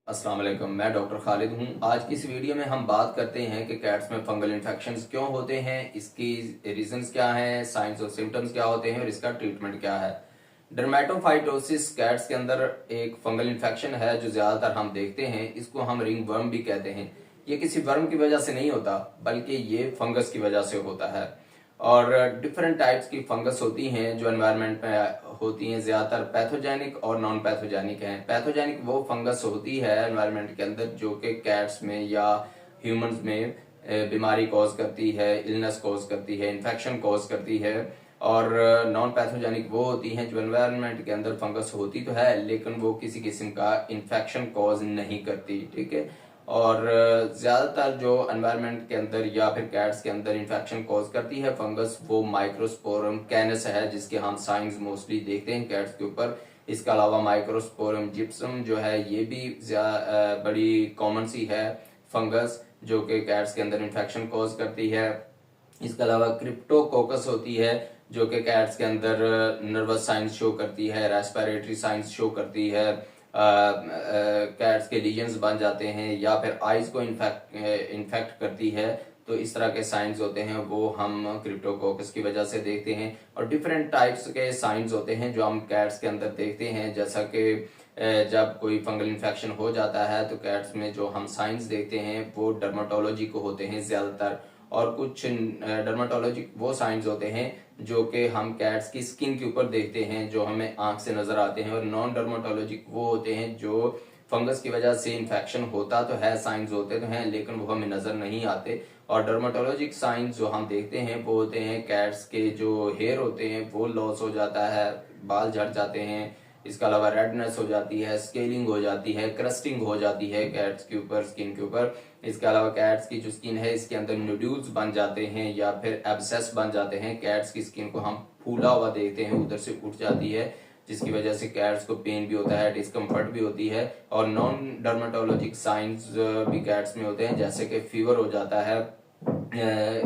अस्सलाम वालेकुम, मैं डॉक्टर खालिद हूं। आज की इस वीडियो में हम बात करते हैं कि कैट्स में फंगल इन्फेक्शंस क्यों होते हैं, इसकी रीजंस क्या हैं, साइंस और सिम्टम्स क्या होते हैं और इसका ट्रीटमेंट क्या है। डर्मेटोफाइटोसिस कैट्स के अंदर एक फंगल इन्फेक्शन है जो ज्यादातर हम देखते हैं। इसको हम रिंग वर्म भी कहते हैं। ये किसी वर्म की वजह से नहीं होता बल्कि ये फंगस की वजह से होता है। और डिफरेंट टाइप्स की फंगस होती हैं जो एनवायरनमेंट में होती हैं। ज्यादातर पैथोजेनिक और नॉन पैथोजेनिक हैं। पैथोजेनिक वो फंगस होती है एनवायरनमेंट के अंदर जो कि कैट्स में या ह्यूमंस में बीमारी कॉज करती है, इलनेस कॉज करती है, इन्फेक्शन कॉज करती है। और नॉन पैथोजेनिक वो होती हैं जो एनवायरनमेंट के अंदर फंगस होती तो है लेकिन वो किसी किस्म का इन्फेक्शन कॉज नहीं करती। ठीक है। और ज्यादातर जो एनवायरनमेंट के अंदर या फिर कैट्स के अंदर इन्फेक्शन कॉज करती है फंगस, वो माइक्रोस्पोरम कैनस है जिसके हम साइंस मोस्टली देखते हैं कैट्स के ऊपर। इसके अलावा माइक्रोस्पोरम जिप्सम जो है ये भी बड़ी कॉमन सी है फंगस जो कि कैट्स के अंदर इन्फेक्शन कॉज करती है। इसके अलावा क्रिप्टोकोकस होती है जो कि कैट्स के अंदर नर्वस साइंस शो करती है, रेस्पिरेटरी साइंस शो करती है। कैट्स के लीजन्स बन जाते हैं या फिर आइज को इन्फेक्ट करती है। तो इस तरह के साइंस होते हैं वो हम क्रिप्टोकोकस की वजह से देखते हैं। और डिफरेंट टाइप्स के साइंस होते हैं जो हम कैट्स के अंदर देखते हैं, जैसा कि जब कोई फंगल इन्फेक्शन हो जाता है तो कैट्स में जो हम साइंस देखते हैं वो डर्माटोलॉजी को होते हैं ज्यादातर। और कुछ डर्माटोलॉजी वो साइंस होते हैं जो कि हम कैट्स की स्किन के ऊपर देखते हैं, जो हमें आंख से नजर आते हैं। और नॉन डर्माटोलॉजिक वो होते हैं जो फंगस की वजह से इन्फेक्शन होता तो है, साइंस होते तो हैं लेकिन वो हमें नजर नहीं आते। और डर्माटोलॉजिक साइंस जो हम देखते हैं वो होते हैं कैट्स के जो हेयर होते हैं वो लॉस हो जाता है, बाल झड़ जाते हैं। इसके अलावा रेडनेस हो जाती है, स्केलिंग हो जाती है, क्रस्टिंग हो जाती है कैट्स के ऊपर, स्किन के ऊपर। इसके अलावा कैट्स की जो स्किन है इसके अंदर न्यूड्यूल्स बन जाते हैं या फिर एब्सेस बन जाते हैं। कैट्स की स्किन को हम फूला हुआ देखते हैं, उधर से उठ जाती है जिसकी वजह से कैट्स को पेन भी होता है, डिस्कम्फर्ट भी होती है। और नॉन डर्माटोलॉजिक साइंस भी कैट्स में होते हैं जैसे कि फीवर हो जाता है।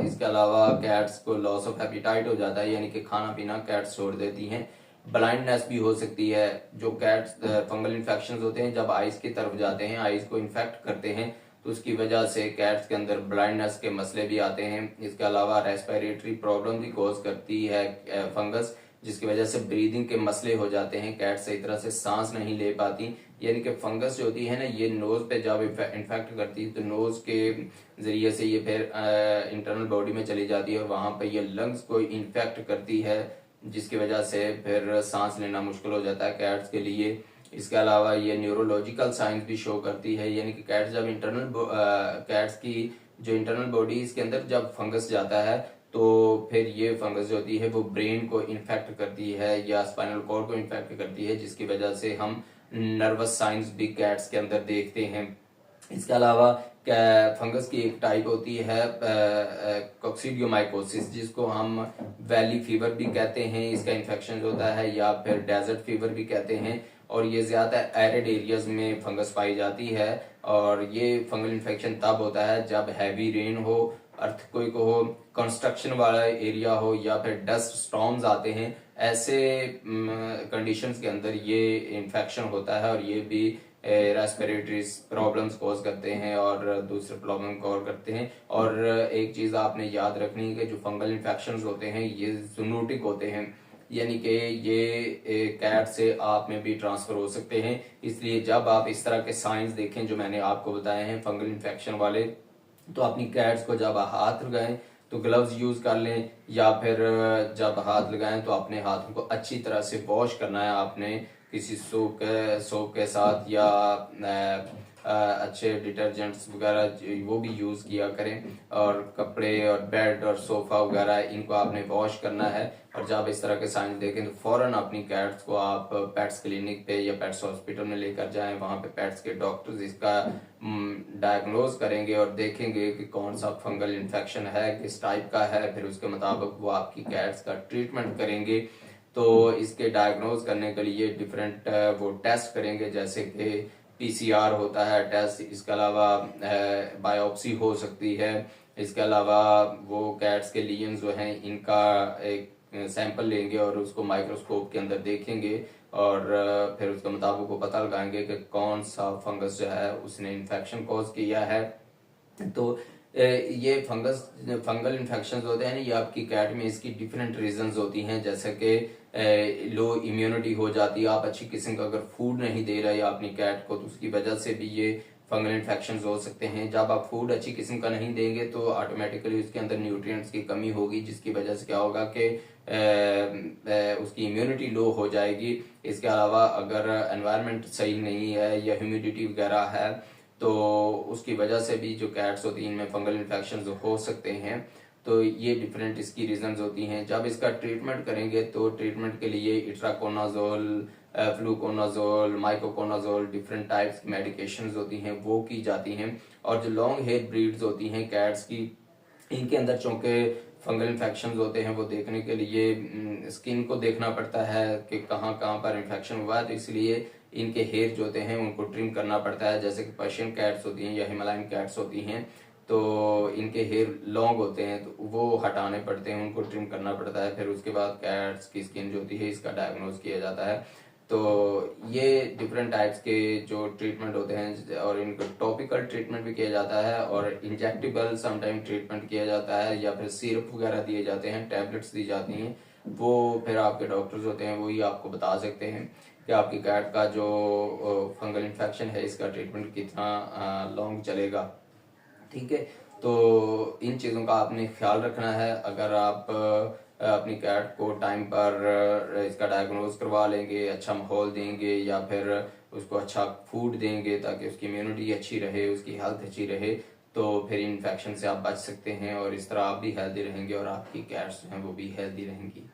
इसके अलावा कैट्स को लॉस ऑफ एपिटाइट हो जाता है यानी कि खाना पीना कैट्स छोड़ देती हैं। ब्लाइंडनेस भी हो सकती है। जो कैट्स फंगल इन्फेक्शन होते हैं जब आइज की तरफ जाते हैं, आइज को इन्फेक्ट करते हैं तो उसकी वजह से कैट्स के अंदर ब्लाइंडनेस के मसले भी आते हैं। इसके अलावा रेस्पिरेटरी प्रॉब्लम भी कॉज करती है फंगस, जिसकी वजह से ब्रीदिंग के मसले हो जाते हैं, कैट सही तरह से सांस नहीं ले पाती। यानी कि फंगस जो होती है ना ये नोज पे जब इन्फेक्ट करती है तो नोज के जरिए से ये फिर इंटरनल बॉडी में चली जाती है और वहां पे ये लंग्स को इन्फेक्ट करती है जिसकी वजह से फिर सांस लेना मुश्किल हो जाता है कैट्स के लिए। इसके अलावा ये न्यूरोलॉजिकल साइंस भी शो करती है यानी कि कैट्स जब कैट्स की जो इंटरनल बॉडी इसके अंदर जब फंगस जाता है तो फिर ये फंगस जो होती है वो ब्रेन को इन्फेक्ट करती है या स्पाइनल कॉर्ड को इन्फेक्ट करती है जिसकी वजह से हम नर्वस साइंस भी कैट्स के अंदर देखते हैं। इसके अलावा फंगस की एक टाइप होती है कॉक्सीडियोमाइकोसिस जिसको हम वैली फीवर भी कहते हैं, इसका इन्फेक्शन होता है, या फिर डेजर्ट फीवर भी कहते हैं। और ये ज्यादा एरिड एरियाज में फंगस पाई जाती है। और ये फंगल इन्फेक्शन तब होता है जब हैवी रेन हो, अर्थक्वेक हो, कंस्ट्रक्शन वाला एरिया हो या फिर डस्ट स्टॉर्म्स आते हैं। ऐसे कंडीशंस के अंदर ये इन्फेक्शन होता है और ये भी रेस्पिरेटरी प्रॉब्लम्स कॉज करते हैं और दूसरे प्रॉब्लम कॉज करते हैं। और एक चीज आपने याद रखनी है कि जो फंगल इन्फेक्शंस होते हैं ये जूनोटिक होते हैं यानी कि ये कैट से आप में भी ट्रांसफर हो सकते हैं। इसलिए जब आप इस तरह के साइंस देखें जो मैंने आपको बताए हैं फंगल इन्फेक्शन वाले, तो अपनी कैट्स को जब हाथ लगाएं तो ग्लव्स यूज कर लें, या फिर जब हाथ लगाएं तो अपने हाथों को अच्छी तरह से वॉश करना है आपने किसी सोप के साथ, या अच्छे डिटर्जेंट्स वगैरह वो भी यूज किया करें। और कपड़े और बेड और सोफा वगैरह इनको आपने वॉश करना है। और जब इस तरह के साइंस देखें तो फौरन अपनी कैट्स को आप पेट्स क्लिनिक पे या पेट्स हॉस्पिटल में लेकर जाएं। वहां पे पेट्स के डॉक्टर्स इसका डायग्नोज करेंगे और देखेंगे कि कौन सा फंगल इन्फेक्शन है, किस टाइप का है, फिर उसके मुताबिक वो आपकी कैट्स का ट्रीटमेंट करेंगे। तो इसके डायग्नोज करने के लिए डिफरेंट वो टेस्ट करेंगे जैसे कि पीसीआर होता है टेस्ट, इसके अलावा बायोप्सी हो सकती है। इसके अलावा वो कैट्स के लीजन जो हैं इनका एक सैंपल लेंगे और उसको माइक्रोस्कोप के अंदर देखेंगे और फिर उसके मुताबिक वो पता लगाएंगे कि कौन सा फंगस जो है उसने इन्फेक्शन कॉज किया है। तो ये फंगल इन्फेक्शन होते हैं, ये आपकी कैट में इसकी डिफरेंट रीजंस होती हैं, जैसे कि लो इम्यूनिटी हो जाती है, आप अच्छी किस्म का अगर फूड नहीं दे रहे अपनी कैट को तो उसकी वजह से भी ये फंगल इन्फेक्शन हो सकते हैं। जब आप फूड अच्छी किस्म का नहीं देंगे तो ऑटोमेटिकली उसके अंदर न्यूट्रिएंट्स की कमी होगी, जिसकी वजह से क्या होगा कि उसकी इम्यूनिटी लो हो जाएगी। इसके अलावा अगर एनवायरनमेंट सही नहीं है या ह्यूमिडिटी वगैरह है तो उसकी वजह से भी जो कैट्स होती हैं इनमें फंगल इन्फेक्शन हो सकते हैं। तो ये डिफरेंट इसकी रीजंस होती हैं। जब इसका ट्रीटमेंट करेंगे तो ट्रीटमेंट के लिए इट्राकोनाजोल, फ्लूकोनाजोल, माइकोकोनाजोल, डिफरेंट टाइप्स की मेडिकेशंस होती हैं वो की जाती हैं। और जो लॉन्ग हेयर ब्रीड्स होती हैं कैट्स की, इनके अंदर चूंकि फंगल इन्फेक्शन होते हैं वो देखने के लिए स्किन को देखना पड़ता है कि कहाँ कहाँ पर इन्फेक्शन हुआ है, तो इसलिए इनके हेयर जो होते हैं उनको ट्रिम करना पड़ता है। जैसे कि पर्शियन कैट्स होती हैं या हिमालयन कैट्स होती हैं तो इनके हेयर लॉन्ग होते हैं तो वो हटाने पड़ते हैं, उनको ट्रिम करना पड़ता है। फिर उसके बाद कैट्स की स्किन जो होती है इसका डायग्नोज किया जाता है। तो ये डिफरेंट टाइप्स के जो ट्रीटमेंट होते हैं और इनको टॉपिकल ट्रीटमेंट भी किया जाता है और इंजेक्टेबल समटाइम ट्रीटमेंट किया जाता है या फिर सिरप वगैरह दिए जाते हैं, टैबलेट्स दी जाती हैं। वो फिर आपके डॉक्टर्स होते हैं वही आपको बता सकते हैं कि आपकी कैट का जो फंगल इन्फेक्शन है इसका ट्रीटमेंट कितना लॉन्ग चलेगा। ठीक है, तो इन चीज़ों का आपने ख्याल रखना है। अगर आप अपनी कैट को टाइम पर इसका डायग्नोज करवा लेंगे, अच्छा माहौल देंगे या फिर उसको अच्छा फूड देंगे ताकि उसकी इम्यूनिटी अच्छी रहे, उसकी हेल्थ अच्छी रहे, तो फिर इन्फेक्शन से आप बच सकते हैं और इस तरह आप भी हेल्दी रहेंगे और आपकी कैट्स जो हैं वो भी हेल्दी रहेंगी।